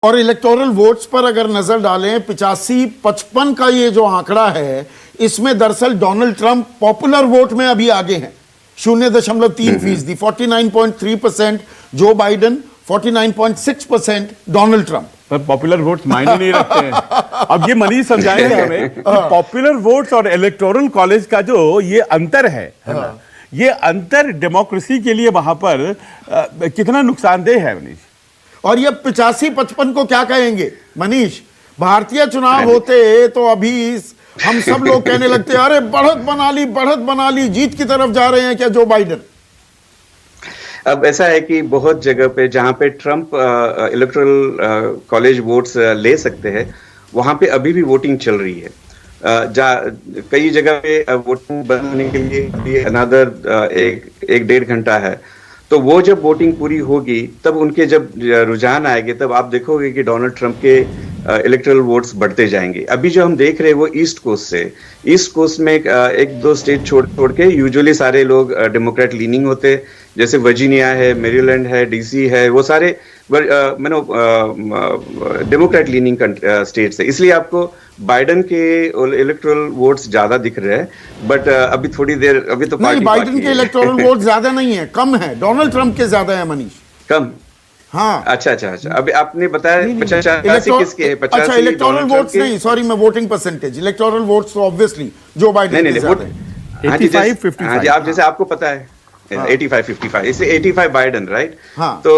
और electoral votes पर अगर नजर डालें 85-55 का ये जो आंकड़ा है, इसमें दरअसल डोनाल्ड ट्रंप पॉपुलर वोट में अभी आगे हैं 0.3%, 49.3% जो बाइडेन, 49.6% डोनाल्ड ट्रंप। पर पॉपुलर वोट्स मायने नहीं रखते हैं। अब ये मनीष समझाएंगे हमें कि पॉपुलर वोट्स और इलेक्टोरल कॉलेज का जो ये अंतर है ना, ये अंतर डेमोक्रेसी के लिए वहां पर कितना नुकसानदेह है मनीष? और ये 85-55 को क्या कहेंगे मनीष? भारतीय चुनाव होते तो अभी हम सब लोग कहने लगते अरे बढ़त बना ली, जीत की तरफ जा रहे हैं क्या जो बाइडेन? अब ऐसा है कि बहुत जगह पे जहां पे ट्रंप इलेक्टोरल कॉलेज वोट्स ले सकते हैं, वहां पे अभी भी वोटिंग चल रही है। कई जगह पे वोटिंग बंद होने के लिए अनदर एक डेढ़ घंटा है। तो वो जब वोटिंग पूरी होगी तब उनके जब रुझान आएंगे तब आप देखोगे कि डोनाल्ड ट्रंप के इलेक्टोरल वोट्स बढ़ते जाएंगे। अभी जो हम देख रहे हैं वो ईस्ट कोस्ट में एक दो स्टेट छोड़ के यूजुअली सारे लोग डेमोक्रेट लीनिंग होते, जैसे वर्जीनिया है, मेरीलैंड है, डीसी है, वो सारे डेमोक्रेट लीनिंग स्टेट्स है। इसलिए आपको बाइडेन के इलेक्टोरल वोट्स ज्यादा दिख रहे हैं। बट अभी थोड़ी देर अभी तो नहीं, बाइडेन के इलेक्टोरल वोट ज्यादा नहीं है, कम है, डोनाल्ड ट्रंप के ज्यादा है मनीष। कम? हाँ, अच्छा। अभी आपने बताया 85 किसके है? 85 अच्छा, इलेक्टोरल वोट्स नहीं, सॉरी, मैं वोटिंग परसेंटेज, इलेक्टोरल वोट्स तो ऑब्वियसली जो बाइडेन के ज्यादा है। 85-55। आप जैसे आपको पता है 85-55, इसे 85 बाइडेन, राइट? हाँ। तो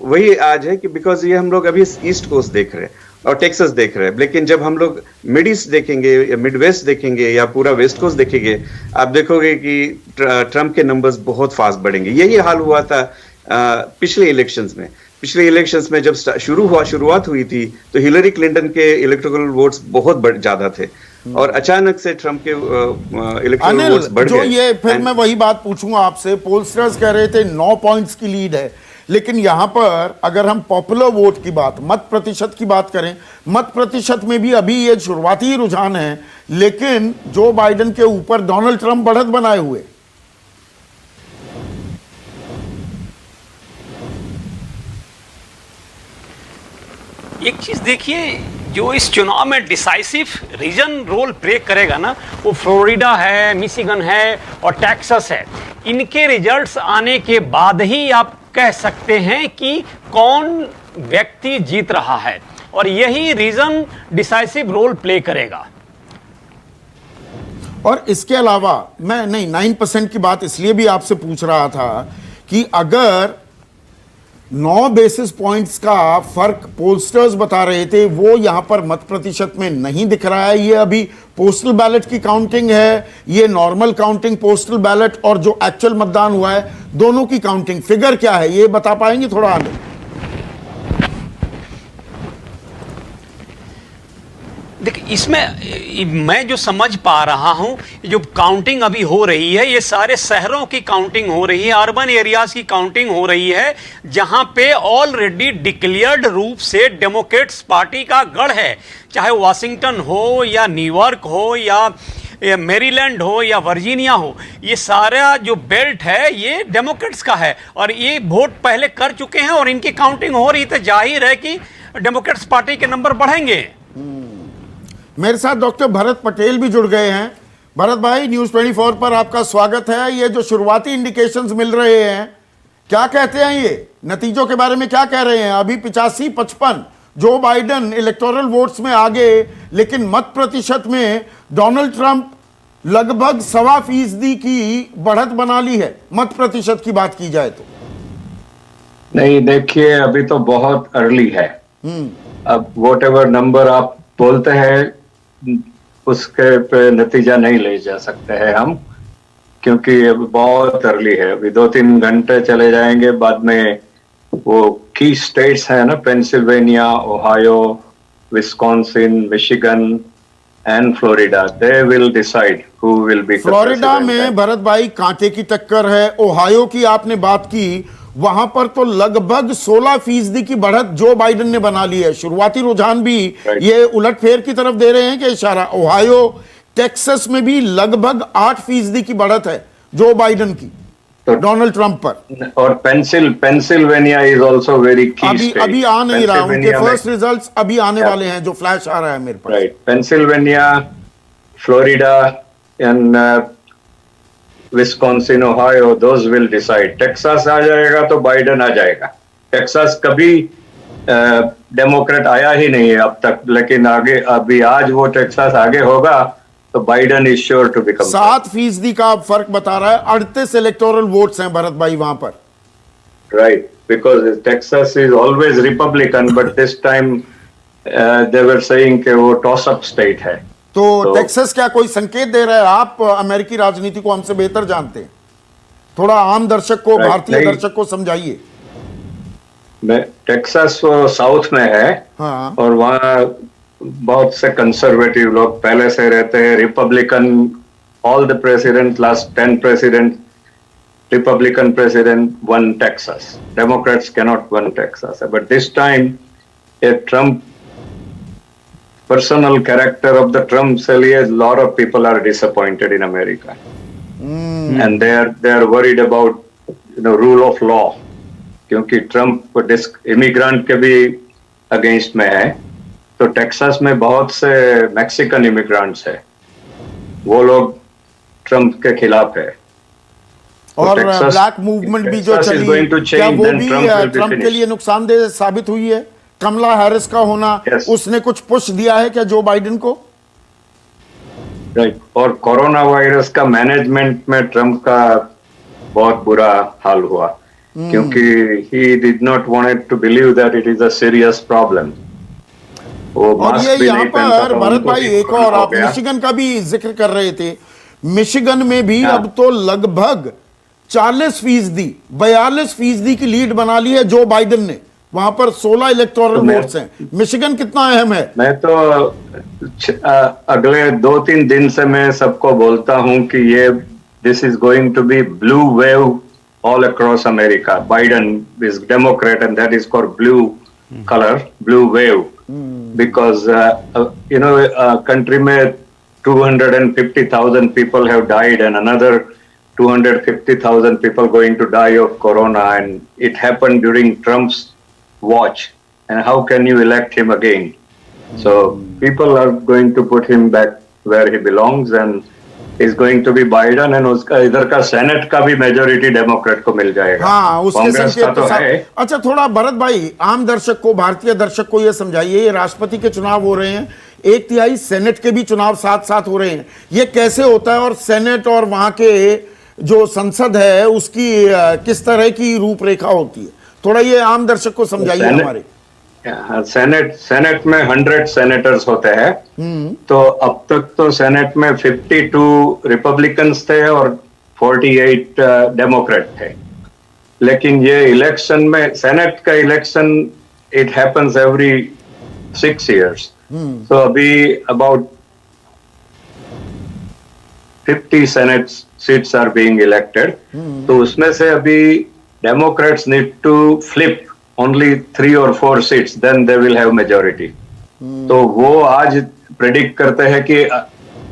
वही आज है कि बिकॉज ये हम लोग अभी ईस्ट कोस्ट देख रहे हैं और टेक्सास देख रहे हैं, लेकिन जब हम लोग मिड ईस्ट देखेंगे या मिड वेस्ट देखेंगे या पूरा वेस्ट कोस्ट देखेंगे, आप देखोगे कि ट्रंप के नंबर्स बहुत फास्ट बढ़ेंगे। यही हाल हुआ था पिछले इलेक्शंस में जब शुरुआत हुई थी तो हिलरी क्लिंटन के इलेक्टोरल वोट्स बहुत ज्यादा थे और अचानक से ट्रंप के इलेक्टोरल वोट्स बढ़ गए। ये फिर मैं वही बात पूछूंगा आपसे, पोलस्टर्स कह रहे थे 9 पॉइंट्स की लीड है, लेकिन यहां पर अगर हम पॉपुलर वोट की बात, मत प्रतिशत की बात करें, मत प्रतिशत में भी अभी ये शुरुआती रुझान है, लेकिन जो बाइडेन के ऊपर डोनाल्ड ट्रंप बढ़त बनाए हुए। एक चीज देखिए, जो इस चुनाव में डिसाइसिव रीजन रोल प्ले करेगा ना, वो फ्लोरिडा है, मिशिगन है और टेक्सास है। इनके रिजल्ट्स आने के बाद ही आप कह सकते हैं कि कौन व्यक्ति जीत रहा है, और यही रीजन डिसाइसिव रोल प्ले करेगा। और इसके अलावा मैं 9% की बात इसलिए भी आपसे पूछ रहा था कि अगर 9 बेसिस पॉइंट्स का फर्क पोलस्टर्स बता रहे थे, वो यहां पर मत प्रतिशत में नहीं दिख रहा है। ये अभी पोस्टल बैलेट की काउंटिंग है, ये नॉर्मल काउंटिंग पोस्टल बैलेट और जो एक्चुअल मतदान हुआ है दोनों की काउंटिंग फिगर क्या है, ये बता पाएंगे थोड़ा आगे? देखिए, इसमें मैं जो समझ पा रहा हूं, जो काउंटिंग अभी हो रही है, ये सारे शहरों की काउंटिंग हो रही है, अर्बन एरियाज की काउंटिंग हो रही है, जहां पे ऑलरेडी डिक्लेयर्ड रूप से डेमोक्रेट्स पार्टी का गढ़ है। चाहे वाशिंगटन हो या न्यूयॉर्क हो या मेरीलैंड हो या वर्जीनिया हो, ये सारा जो बेल्ट है ये डेमोक्रेट्स का है और ये वोट पहले कर चुके हैं और इनकी काउंटिंग हो रही, तो जाहिर है कि डेमोक्रेट्स पार्टी के नंबर बढ़ेंगे। मेरे साथ डॉक्टर भरत पटेल भी जुड़ गए हैं। भरत भाई, न्यूज़ 24 पर आपका स्वागत है। ये जो शुरुआती इंडिकेशंस मिल रहे हैं, क्या कहते हैं ये नतीजों के बारे में, क्या कह रहे हैं? अभी 85-55 जो बाइडेन इलेक्टोरल वोट्स में आगे, लेकिन मत प्रतिशत में डोनाल्ड ट्रंप लगभग 1.25% की बढ़त बना ली है, मत प्रतिशत की बात की जाए तो। नहीं, देखिए अभी तो बहुत अर्ली है। अब वॉट एवर नंबर आप बोलते हैं उसके पे नतीजा नहीं ले जा सकते हैं हम, क्योंकि बहुत अर्ली है। अभी 2-3 घंटे चले जाएंगे, बाद में वो की स्टेट्स है ना, Pennsylvania, Ohio, Wisconsin, Michigan and Florida, they will decide who will be. Florida में भरत भाई कांटे की टक्कर है। ओहायो की आपने बात की, वहां पर तो लगभग 16% की बढ़त जो बाइडेन ने बना ली है। शुरुआती रुझान भी ये उलटफेर की तरफ दे रहे हैं कि इशारा। ओहायो, टेक्सास में भी लगभग 8% की बढ़त है जो बाइडेन की। डोनाल्ड ट्रंप पर। और पेंसिल्वेनिया इज ऑल्सो वेरी की अभी स्टेट। अभी आ नहीं रहा, उनके फर्स्ट रिजल्ट्स अभी आने वाले हैं, जो फ्लैश आ रहा है मेरे पास। Right, Pennsylvania, Florida and Wisconsin, Ohio, those will decide. Texas आ जाएगा तो बाइडेन आ जाएगा। टेक्सास कभी डेमोक्रेट आया ही नहीं है अब तक, लेकिन आगे अभी आज वो टेक्सास आगे होगा तो Biden is sure to become. 7% का आप फर्क बता रहा है, 38 इलेक्टोरल वोट्स हैं भरत भाई वहां पर। Right, because Texas is always Republican, but this time they were saying कि वो टॉस अप स्टेट है। तो टेक्सास क्या कोई संकेत दे रहा है? आप अमेरिकी राजनीति को हमसे बेहतर जानते हैं, थोड़ा आम दर्शक को, भारतीय दर्शक को समझाइए। टेक्सास साउथ में है, हाँ। और वहाँ बहुत से कंजर्वेटिव लोग पहले से रहते हैं। Republican, all the president, last 10 president, Republican president one Texas. Democrats cannot one Texas, but this time A Trump personal character of the Trump cell, a lot of people are disappointed in America, and they are worried about rule of law, क्योंकि Trump immigrant के भी against में है। तो Texas में बहुत से Mexican immigrants है, वो लोग ट्रम्प के खिलाफ है। और ब्लैक मूवमेंट भी जो चली, क्या वो भी ट्रम्प के लिए नुकसानदेह साबित हुई है? कमला हैरिस का होना, उसने कुछ पुश दिया है क्या जो बाइडेन को? राइट, और कोरोना वायरस का मैनेजमेंट में ट्रम्प का बहुत बुरा हाल हुआ, क्योंकि he did not wanted to believe that it is a serious problem. और ये यहाँ पर भरत भाई एक और, आप मिशिगन का भी जिक्र कर रहे थे। मिशिगन में भी अब तो लगभग 40%, 42% की लीड बना ली है जो बाइडेन ने। वहां पर 16 इलेक्टोरल वोट्स हैं। मिशिगन कितना अहम है? मैं तो अगले 2-3 दिन से मैं सबको बोलता हूं कि ये this is going to be blue wave all across America. Biden is Democrat and that is called blue colour, blue wave, because country में 250,000 people have died and another 250,000 people going to die of corona, and it happened during Trump's watch, and how can you elect him again? So people are going to put him back where he belongs, and is going to be Biden, and उसका इधर का senate का भी majority Democrat को मिल जाएगा। हाँ, उसके कांग्रेस का तो है। अच्छा, थोड़ा भरत भाई आम दर्शक को, भारतीय दर्शक को ये समझाइए, ये राष्ट्रपति के चुनाव हो रहे हैं, 1/3 सेनेट के भी चुनाव साथ साथ हो रहे हैं, ये कैसे होता है? और सेनेट और वहां के जो संसद है उसकी किस तरह की रूपरेखा होती है? थोड़ा ये आम दर्शक को समझाइए हमारे। सेनेट में 100 सेनेटर्स होते हैं, तो अब तक तो सेनेट में 52 रिपब्लिकन्स थे और 48 डेमोक्रेट थे। लेकिन ये इलेक्शन में, सेनेट का election it happens every 6 years, तो अभी about 50 senate seats are being elected. तो उसमें से अभी Democrats need to flip only 3 or 4 seats, then they will have majority. तो वो आज प्रेडिक्ट करते हैं कि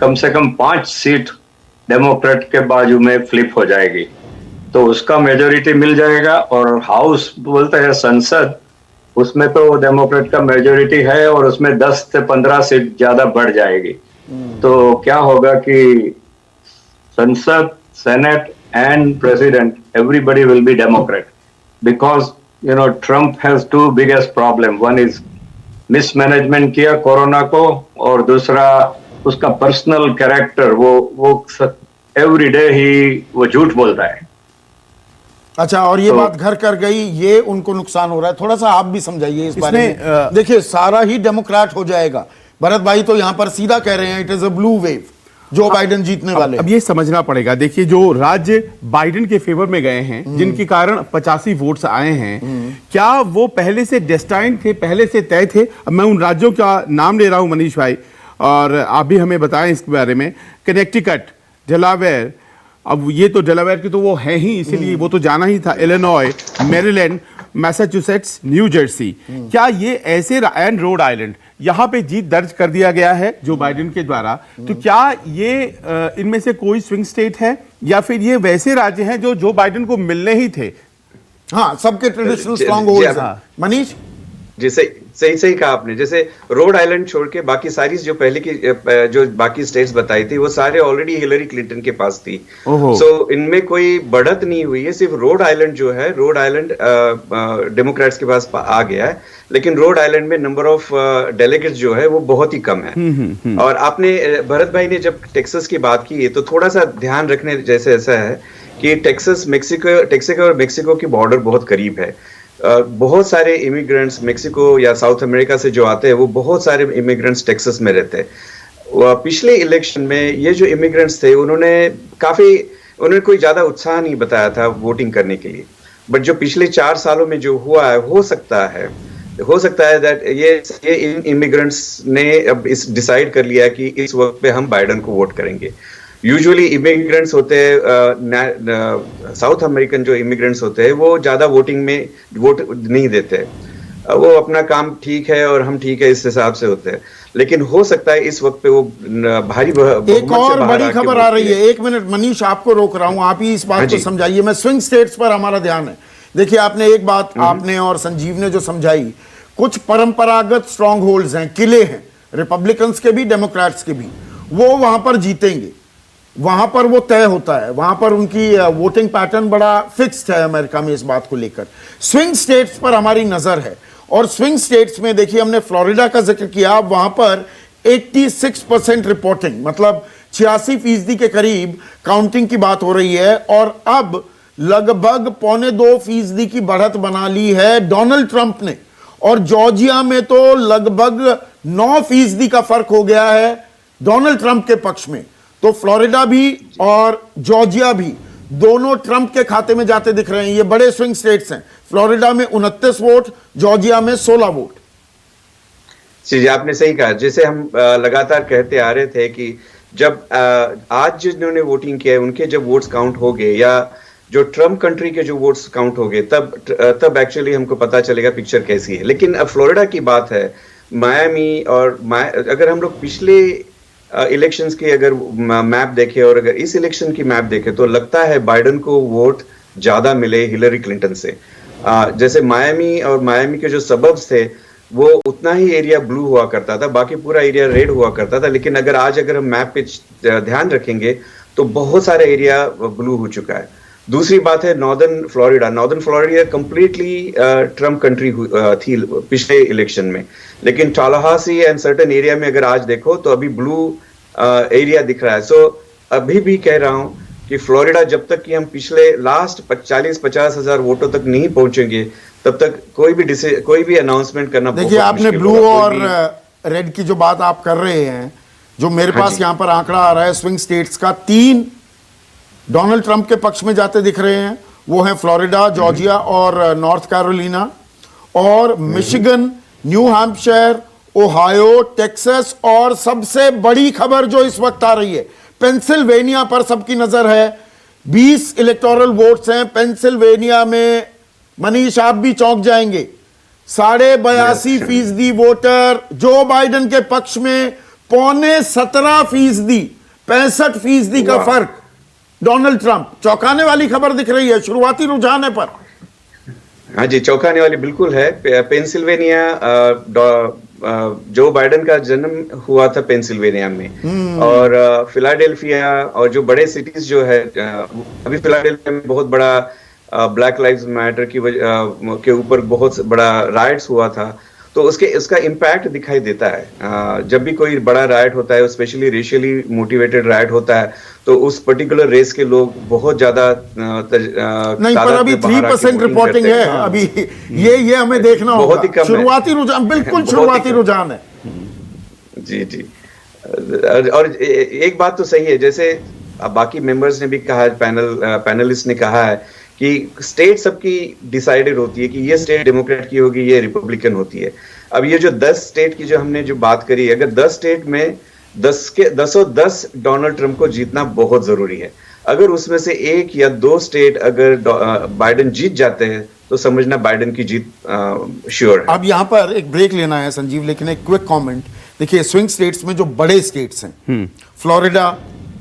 कम से कम 5 सीट डेमोक्रेट के बाजू में फ्लिप हो जाएगी, तो उसका मेजोरिटी मिल जाएगा। और हाउस बोलते हैं संसद, उसमें तो डेमोक्रेट का मेजोरिटी है और उसमें 10 से 15 सीट ज्यादा बढ़ जाएगी। तो क्या होगा कि संसद, senate and president, everybody will be Democrat, because Trump has 2 biggest problem. One is mismanagement किया कोरोना को, और दूसरा उसका पर्सनल कैरेक्टर, वो एवरी डे ही वो झूठ बोलता है। अच्छा, और ये बात घर कर गई, ये उनको नुकसान हो रहा है। थोड़ा सा आप भी समझाइए इस बारे में। देखिए, सारा ही डेमोक्रेट हो जाएगा। भरत भाई तो यहां पर सीधा कह रहे हैं it is a blue wave, Joe Biden जीतने वाले। अब ये समझना पड़ेगा, देखिए जो राज्य बाइडेन के फेवर में गए हैं, जिनके कारण 85 वोट्स आए हैं, क्या वो पहले से डेस्टाइन थे, पहले से तय थे? अब मैं उन राज्यों का नाम ले रहा हूं मनीष भाई, और आप भी हमें बताएं इसके बारे में। कनेक्टिकट, डेलावेयर, अब ये तो डेलावेयर की तो वो है ही, इसीलिए वो तो जाना ही था। Illinois, Maryland, Massachusetts, new Jersey, क्या ये ऐसे, एंड रोड आइलैंड, यहाँ पे जीत दर्ज कर दिया गया है जो बाइडेन के द्वारा, तो क्या ये इनमें से कोई स्विंग स्टेट है या फिर ये वैसे राज्य हैं जो जो बाइडेन को मिलने ही थे? हाँ, सबके ट्रेडिशनल जी, स्ट्रॉन्ग जी, होल्ड्स हाँ। हैं। मनीष, जैसे सही कहा आपने, जैसे रोड आइलैंड छोड़ के बाकी सारी जो पहले की जो बाकी स्टेट्स बताई थी वो सारे ऑलरेडी हिलरी क्लिंटन के पास थी। ओहो। सो इनमें कोई बढ़त नहीं हुई है, सिर्फ रोड आइलैंड जो है, रोड आइलैंड डेमोक्रेट्स के पास आ गया है, लेकिन रोड आइलैंड में नंबर ऑफ डेलीगेट्स जो है वो बहुत ही कम है। और आपने भरत भाई ने जब टेक्सास की बात की तो थोड़ा सा ध्यान रखने जैसे ऐसा है कि टेक्सास और मेक्सिको की बॉर्डर बहुत करीब है। बहुत सारे इमिग्रेंट्स मेक्सिको या साउथ अमेरिका से जो आते हैं वो बहुत सारे इमिग्रेंट्स टेक्सास में रहते हैं। पिछले इलेक्शन में ये जो इमिग्रेंट्स थे उन्होंने कोई ज्यादा उत्साह नहीं बताया था वोटिंग करने के लिए, बट जो पिछले 4 सालों में जो हुआ है हो सकता है दैट ये इन इमिग्रेंट्स ने अब इस डिसाइड कर लिया कि इस वक्त पे हम बाइडेन को वोट करेंगे। यूजुअली इमिग्रेंट्स होते हैं साउथ अमेरिकन जो इमिग्रेंट्स होते हैं वो ज्यादा वोटिंग में वोट नहीं देते, वो अपना काम ठीक है और हम ठीक है इस हिसाब से होते हैं, लेकिन हो सकता है इस वक्त पे वो भारी एक और बड़ी खबर आ रही है। 1 मिनट मनीष, आपको रोक रहा हूं, आप ही इस बात को समझाइए। मैं स्विंग स्टेट्स पर हमारा ध्यान है। देखिए, आपने एक बात आपने और संजीव ने जो समझाई, कुछ परंपरागत स्ट्रॉन्ग होल्ड्स हैं, किले हैं, रिपब्लिकन्स के भी डेमोक्रेट्स के भी, वो वहां पर जीतेंगे, वहां पर वो तय होता है, वहां पर उनकी वोटिंग पैटर्न बड़ा फिक्स्ड है अमेरिका में इस बात को लेकर। स्विंग स्टेट्स पर हमारी नजर है, और स्विंग स्टेट्स में देखिए, हमने फ्लोरिडा का जिक्र किया, वहां पर 86% रिपोर्टिंग, मतलब 86% के करीब काउंटिंग की बात हो रही है, और अब लगभग 1.25% की बढ़त बना ली है डोनाल्ड ट्रंप ने, और जॉर्जिया में तो लगभग 9% का फर्क हो गया है डोनाल्ड ट्रंप के पक्ष में। तो फ्लोरिडा भी और जॉर्जिया भी दोनों ट्रंप के खाते में जाते दिख रहे हैं। ये बड़े स्विंग स्टेट्स हैं। फ्लोरिडा में 29 वोट, जॉर्जिया में 16 वोट। जी, आपने सही कहा। जैसे हम लगातार कहते आ रहे थे कि जब आज जिन्होंने वोटिंग किया है उनके जब वोट्स काउंट हो गए, या जो ट्रम्प कंट्री के जो वोट्स काउंट हो गए, तब एक्चुअली हमको पता चलेगा पिक्चर कैसी है। लेकिन अब फ्लोरिडा की बात है, मायामी और अगर हम लोग पिछले इलेक्शंस की अगर मैप देखें और अगर इस इलेक्शन की मैप देखें तो लगता है बाइडेन को वोट ज्यादा मिले हिलरी क्लिंटन से। जैसे मायामी के जो सबब्स थे वो उतना ही एरिया ब्लू हुआ करता था, बाकी पूरा एरिया रेड हुआ करता था। लेकिन अगर हम मैप पे ध्यान रखेंगे तो बहुत सारा एरिया ब्लू हो चुका है। दूसरी बात है northern Florida completely Trump country थी पिछले इलेक्शन में, लेकिन टालाहासी एंड सर्टेन एरिया में अगर आज देखो तो अभी ब्लू एरिया दिख रहा है। सो अभी भी कह रहा हूं कि फ्लोरिडा जब तक कि हम पिछले लास्ट 40-50 हजार वोटों तक नहीं पहुंचेंगे तब तक कोई भी अनाउंसमेंट करना देखिए, आपने ब्लू और रेड की जो बात आप कर रहे हैं, जो मेरे पास यहां पर आंकड़ा आ रहा है स्विंग स्टेट्स का, 3 डोनाल्ड ट्रंप के पक्ष में जाते दिख रहे हैं। वो हैं फ्लोरिडा, जॉर्जिया और नॉर्थ कैरोलिना, और Michigan, new Hampshire, Ohio, Texas, और सबसे बड़ी खबर जो इस वक्त आ रही है, पेंसिल्वेनिया पर सबकी नजर है। 20 इलेक्टोरल वोट्स हैं पेंसिल्वेनिया में। मनीष, आप भी चौंक जाएंगे, 82.5% वोटर जो बाइडेन के पक्ष में, 17.25%, 65% का फर्क डोनाल्ड ट्रंप। चौंकाने वाली खबर दिख रही है, शुरुआती रुझान है पर। हाँ जी, चौंकाने वाली बिल्कुल है। पेंसिल्वेनिया, जो बाइडेन का जन्म हुआ था पेंसिल्वेनिया में, और फिलाडेल्फिया और जो बड़े सिटीज जो है, अभी फिलाडेल्फिया में बहुत बड़ा ब्लैक लाइव्स मैटर के ऊपर बहुत बड़ा राइट्स हुआ था, तो उसका इम्पैक्ट दिखाई देता है। जब भी कोई बड़ा राइट होता है, स्पेशली रेशियली मोटिवेटेड राइट होता है, तो उस पर्टिकुलर रेस के लोग बहुत ज्यादा नहीं, पर अभी 3% रिपोर्टिंग है अभी। ये हमें देखना होगा। बहुत ही कम शुरुआती रुझान, बिल्कुल शुरुआती रुझान है। जी। और एक बात तो सही है, जैसे बाकी मेंबर्स ने भी कहा, पैनलिस्ट ने कहा है कि स्टेट सबकी डिसाइडेड होती है कि ये स्टेट डेमोक्रेट की होगी, ये रिपब्लिकन होती है। अब ये जो 10 स्टेट की जो हमने जो बात करी, अगर 10 स्टेट में 10 के 10 डोनाल्ड ट्रंप को जीतना बहुत जरूरी है। अगर उसमें से 1 या 2 स्टेट अगर बाइडेन जीत जाते हैं तो समझना बाइडेन की जीत श्योर है। अब यहाँ पर एक ब्रेक लेना है संजीव, लेकिन एक क्विक कमेंट। देखिए स्विंग स्टेट्स में जो बड़े स्टेट्स हैं, फ्लोरिडा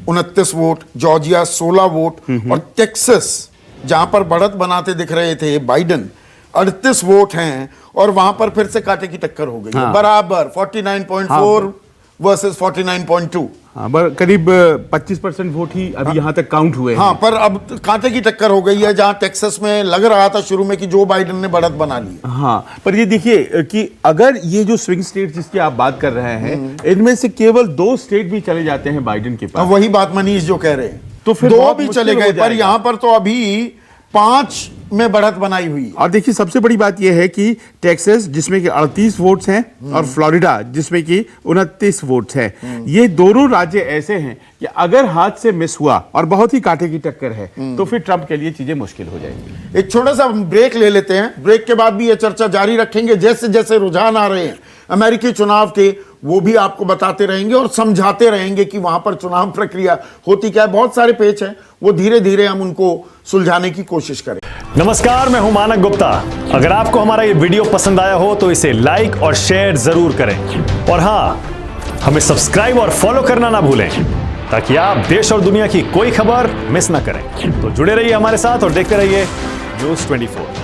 29 वोट, जॉर्जिया 16 वोट और टेक्सास जहां पर बढ़त बनाते दिख रहे थे बाइडेन 38 वोट हैं, और वहां पर फिर से कांटे की टक्कर हो गई है बराबर 49.4 वर्सेस 49.2। हाँ, करीब 25% वोट ही अभी यहाँ तक काउंट हुए हैं। हाँ, पर अब कांटे की टक्कर हो गई है, जहां टेक्सास में लग रहा था शुरू में कि जो बाइडेन ने बढ़त बना ली। हाँ, पर ये देखिए कि अगर ये जो स्विंग स्टेट जिसकी आप बात कर रहे हैं, इनमें से केवल 2 स्टेट भी चले जाते हैं बाइडेन के पास, वही बात मनीष जो कह रहे हैं, तो फिर 2 बहुत भी मुश्किल चले हो गए, पर जाएगा। यहां पर तो अभी 5 में बढ़त बनाई हुई है। और देखिए सबसे बड़ी बात यह है कि टेक्सास जिसमें कि 38 वोट्स हैं और फ्लोरिडा जिसमें कि 29 वोट्स हैं, ये दोनों राज्य ऐसे हैं कि अगर हाथ से मिस हुआ और बहुत ही कांटे की टक्कर है तो फिर ट्रंप के लिए चीजें मुश्किल हो जाएंगी। एक छोटा सा ब्रेक ले लेते हैं, ब्रेक के बाद भी ये चर्चा जारी रखेंगे। जैसे जैसे रुझान आ रहे हैं अमेरिकी चुनाव के, वो भी आपको बताते रहेंगे और समझाते रहेंगे कि वहां पर चुनाव प्रक्रिया होती क्या है। बहुत सारे पेच हैं, वो धीरे धीरे हम उनको सुलझाने की कोशिश करें। नमस्कार, मैं हूं मानक गुप्ता। अगर आपको हमारा ये वीडियो पसंद आया हो तो इसे लाइक और शेयर जरूर करें, और हां, हमें सब्सक्राइब और फॉलो करना ना भूलें ताकि आप देश और दुनिया की कोई खबर मिस ना करें। तो जुड़े रहिए हमारे साथ और देखते रहिए न्यूज़ 24।